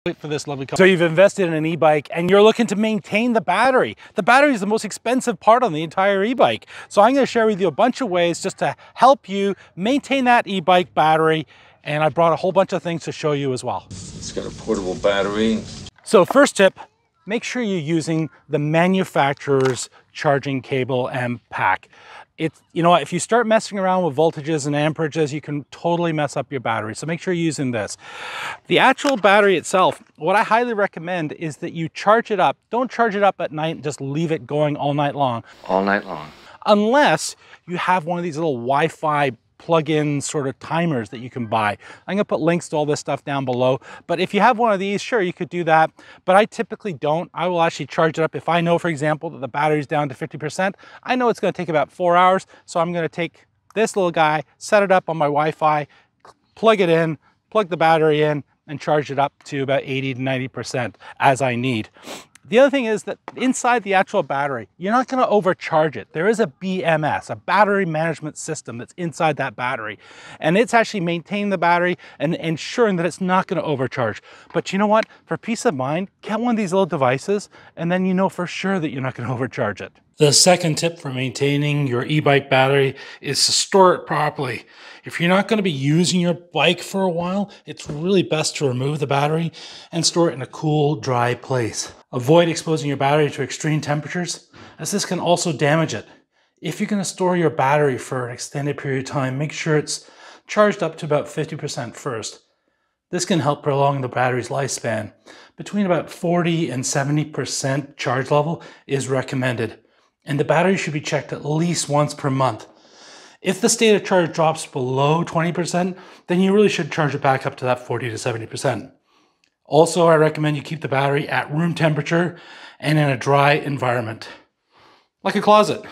For this lovely car. So you've invested in an e-bike and you're looking to maintain the battery. The battery is the most expensive part on the entire e-bike. So I'm going to share with you a bunch of ways just to help you maintain that e-bike battery. And I brought a whole bunch of things to show you as well. It's got a portable battery. So first tip, make sure you're using the manufacturer's charging cable and pack. You know what, if you start messing around with voltages and amperages, you can totally mess up your battery. So make sure you're using this. The actual battery itself, what I highly recommend is that you charge it up. Don't charge it up at night and just leave it going all night long. All night long. Unless you have one of these little Wi-Fi plug-in sort of timers that you can buy. I'm gonna put links to all this stuff down below, but if you have one of these, sure, you could do that, but I typically don't. I will actually charge it up. If I know, for example, that the battery's down to 50%, I know it's gonna take about 4 hours, so I'm gonna take this little guy, set it up on my Wi-Fi, plug it in, plug the battery in, and charge it up to about 80 to 90% as I need. The other thing is that inside the actual battery, you're not going to overcharge it. There is a BMS, a battery management system that's inside that battery. And it's actually maintaining the battery and ensuring that it's not going to overcharge. But you know what? For peace of mind, get one of these little devices and then you know for sure that you're not going to overcharge it. The second tip for maintaining your e-bike battery is to store it properly. If you're not going to be using your bike for a while, it's really best to remove the battery and store it in a cool, dry place. Avoid exposing your battery to extreme temperatures, as this can also damage it. If you're going to store your battery for an extended period of time, make sure it's charged up to about 50% first. This can help prolong the battery's lifespan. Between about 40 and 70% charge level is recommended, and the battery should be checked at least once per month. If the state of charge drops below 20%, then you really should charge it back up to that 40 to 70%. Also, I recommend you keep the battery at room temperature and in a dry environment, like a closet.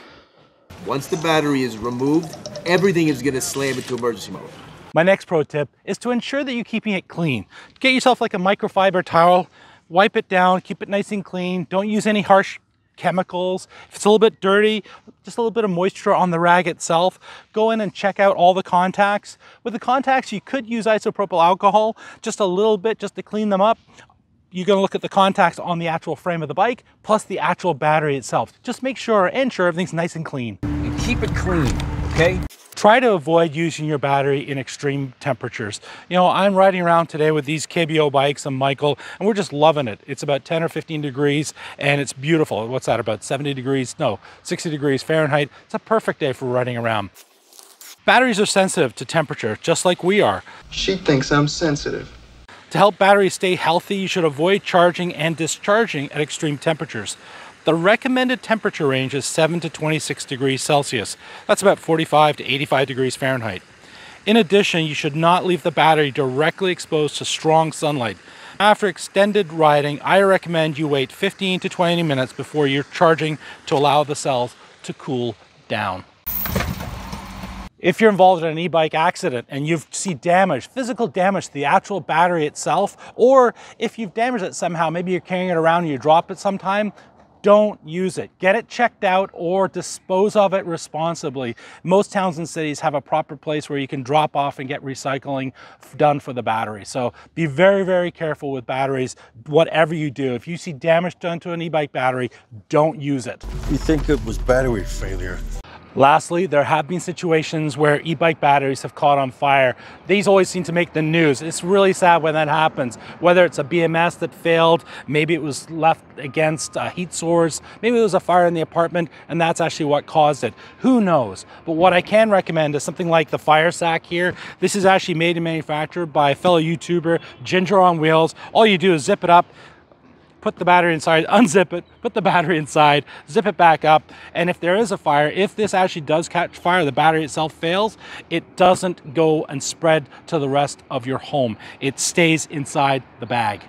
Once the battery is removed, everything is going to slam into emergency mode. My next pro tip is to ensure that you're keeping it clean. Get yourself like a microfiber towel, wipe it down, keep it nice and clean. Don't use any harsh chemicals. If it's a little bit dirty, just a little bit of moisture on the rag itself. Go in and check out all the contacts. With the contacts, you could use isopropyl alcohol, just a little bit just to clean them up. You're going to look at the contacts on the actual frame of the bike, plus the actual battery itself. Just make sure everything's nice and clean. And keep it clean, okay? Try to avoid using your battery in extreme temperatures. You know, I'm riding around today with these KBO bikes and Michael, and we're just loving it. It's about 10 or 15 degrees, and it's beautiful. What's that, about 70 degrees? No, 60 degrees Fahrenheit. It's a perfect day for riding around. Batteries are sensitive to temperature, just like we are. She thinks I'm sensitive. To help batteries stay healthy, you should avoid charging and discharging at extreme temperatures. The recommended temperature range is 7 to 26 degrees Celsius. That's about 45 to 85 degrees Fahrenheit. In addition, you should not leave the battery directly exposed to strong sunlight. After extended riding, I recommend you wait 15 to 20 minutes before you're charging to allow the cells to cool down. If you're involved in an e-bike accident and you see damage, physical damage to the actual battery itself, or if you've damaged it somehow, maybe you're carrying it around and you drop it sometime, don't use it. Get it checked out or dispose of it responsibly. Most towns and cities have a proper place where you can drop off and get recycling done for the battery. So be very, very careful with batteries, whatever you do. If you see damage done to an e-bike battery, don't use it. We think it was battery failure. Lastly, there have been situations where e-bike batteries have caught on fire. These always seem to make the news. It's really sad when that happens. Whether it's a BMS that failed, maybe it was left against a heat source, maybe there was a fire in the apartment and that's actually what caused it. Who knows? But what I can recommend is something like the fire sack here. This is actually made and manufactured by a fellow YouTuber, Ginger on Wheels. All you do is zip it up, put the battery inside, unzip it, put the battery inside, zip it back up, and if there is a fire, if this actually does catch fire, the battery itself fails, it doesn't go and spread to the rest of your home. It stays inside the bag.